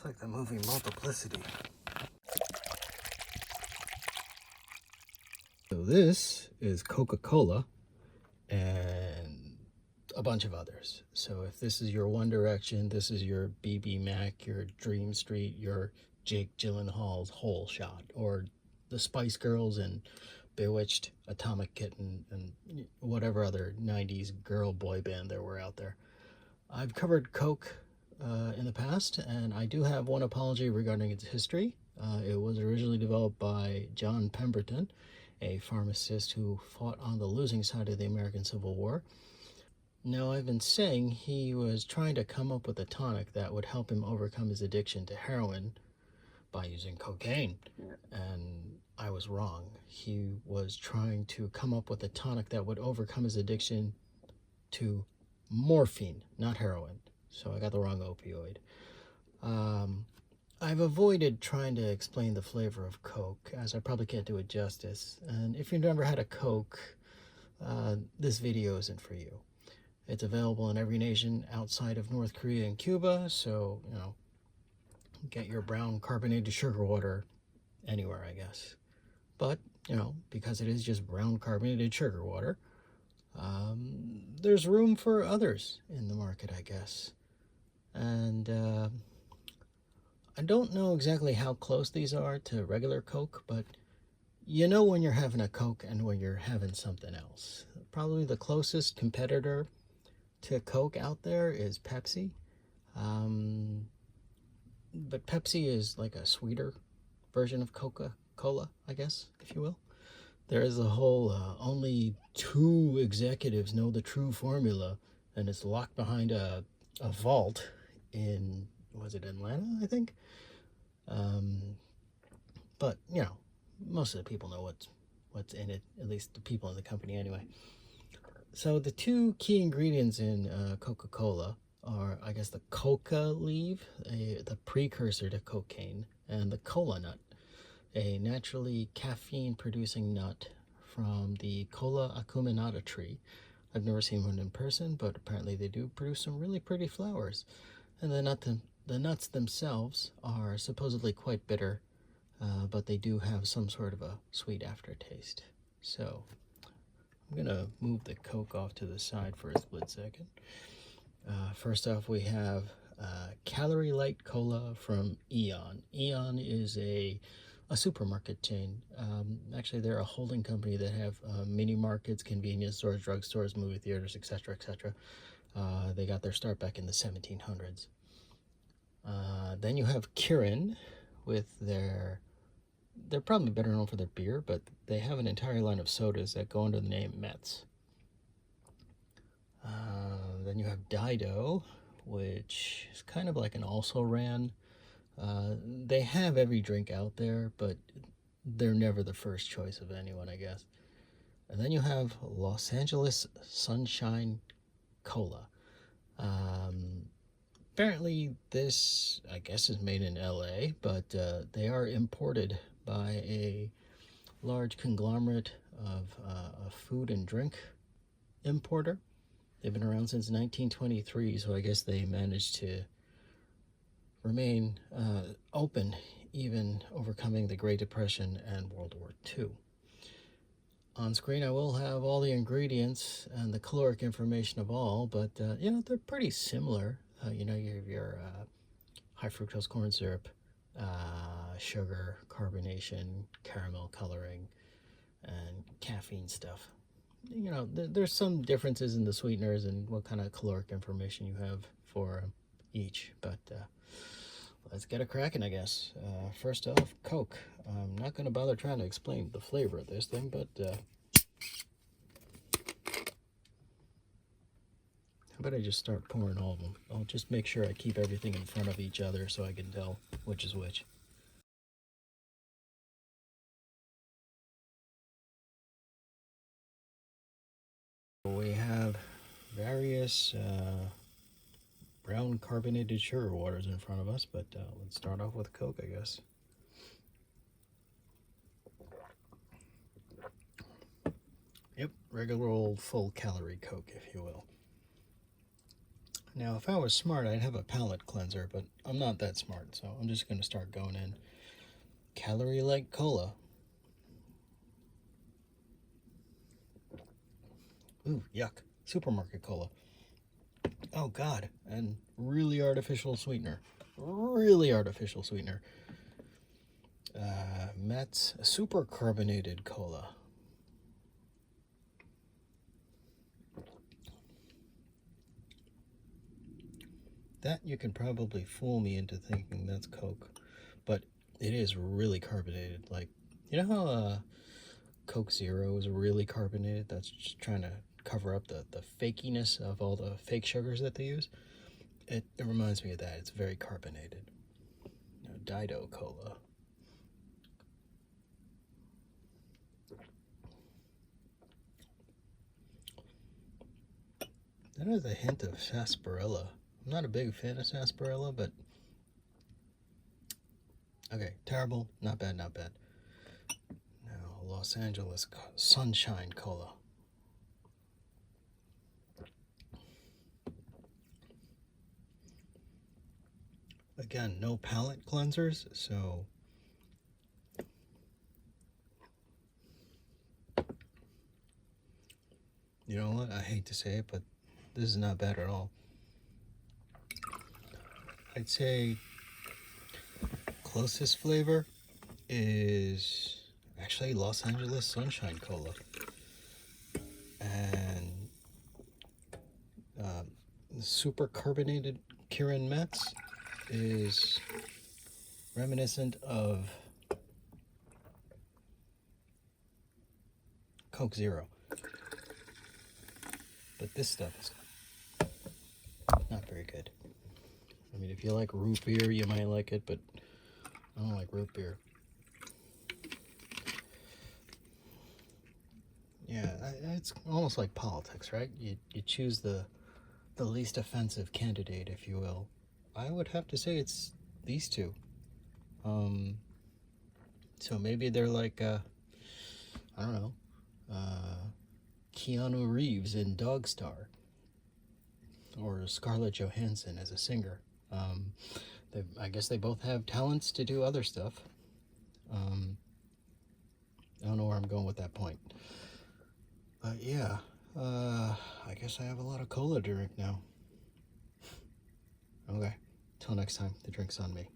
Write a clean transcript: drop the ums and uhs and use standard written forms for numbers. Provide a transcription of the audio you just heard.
It's like the movie Multiplicity. So this is Coca-Cola and a bunch of others. So if this is your One Direction, this is your BB Mac, your Dream Street, your Jake Gyllenhaal's Whole Shot, or the Spice Girls and Bewitched, Atomic Kitten, and whatever other 90s girl boy band there were out there. I've covered Coke in the past, and I do have one apology regarding its history. It was originally developed by John Pemberton, a pharmacist who fought on the losing side of the American Civil War. Now, I've been saying he was trying to come up with a tonic that would help him overcome his addiction to heroin by using cocaine. And I was wrong. He was trying to come up with a tonic that would overcome his addiction to morphine, not heroin. So I got the wrong opioid. I've avoided trying to explain the flavor of Coke, as I probably can't do it justice. And if you've never had a Coke, this video isn't for you. It's available in every nation outside of North Korea and Cuba, so, you know, get your brown carbonated sugar water anywhere, I guess. But, you know, because it is just brown carbonated sugar water, there's room for others in the market, I guess. And I don't know exactly how close these are to regular Coke, but you know when you're having a Coke and when you're having something else. Probably the closest competitor to Coke out there is Pepsi. But Pepsi is like a sweeter version of Coca-Cola, I guess, if you will. There is a whole only 2 executives know the true formula, and it's locked behind a vault in, was it Atlanta, I think? But, you know, most of the people know what's in it, at least the people in the company anyway. So the 2 key ingredients in Coca-Cola are, I guess, the coca leaf, the precursor to cocaine, and the cola nut, a naturally caffeine-producing nut from the Cola acuminata tree. I've never seen one in person, but apparently they do produce some really pretty flowers. And the nuts themselves are supposedly quite bitter, but they do have some sort of a sweet aftertaste. So I'm gonna move the Coke off to the side for a split second. First off, we have Calorie Light Cola from Eon. Eon is a supermarket chain. Actually, they're a holding company that have mini markets, convenience stores, drugstores, movie theaters, etc., etc. They got their start back in the 1700s. Then you have Kirin with they're probably better known for their beer, but they have an entire line of sodas that go under the name Mets. Then you have Dido, which is kind of like an also-ran. They have every drink out there, but they're never the first choice of anyone, I guess. And then you have Los Angeles Sunshine Cola. Apparently this, I guess, is made in LA, but they are imported by a large conglomerate of a food and drink importer. They've been around since 1923, so I guess they managed to remain open, even overcoming the Great Depression and World War II. On screen, I will have all the ingredients and the caloric information of all, but you know, they're pretty similar. You know, you have your high fructose corn syrup, sugar, carbonation, caramel coloring, and caffeine stuff. You know, there's some differences in the sweeteners and what kind of caloric information you have for each, but let's get it cracking, I guess. First off, Coke. I'm not going to bother trying to explain the flavor of this thing, but how about I just start pouring all of them? I'll just make sure I keep everything in front of each other so I can tell which is which. We have various brown carbonated sugar waters in front of us, but let's start off with Coke, I guess. Yep, regular old full calorie Coke, if you will. Now, if I was smart, I'd have a palate cleanser, but I'm not that smart, so I'm just going to start going in. Calorie Light Cola. Ooh, yuck. Supermarket cola. Oh, God. And really artificial sweetener. Really artificial sweetener. Metz Super Carbonated Cola. That you can probably fool me into thinking that's Coke, but it is really carbonated. Like, you know how Coke Zero is really carbonated? That's just trying to cover up the fakiness of all the fake sugars that they use. It reminds me of that. It's very carbonated. Dido Cola. That has a hint of sarsaparilla. I'm not a big fan of sarsaparilla, but okay, terrible, not bad, not bad. Now, Los Angeles Sunshine Cola. Again, no palate cleansers, so you know what? I hate to say it, but this is not bad at all. I'd say closest flavor is actually Los Angeles Sunshine Cola. And super carbonated Kirin Metz is reminiscent of Coke Zero. But this stuff is not very good. I mean, if you like root beer, you might like it, but I don't like root beer. Yeah, it's almost like politics, right? You choose the least offensive candidate, if you will. I would have to say it's these two. So maybe they're like, I don't know, Keanu Reeves in Dog Star, or Scarlett Johansson as a singer. I guess they both have talents to do other stuff. I don't know where I'm going with that point. But yeah, I guess I have a lot of cola to drink now. Okay, till next time, the drink's on me.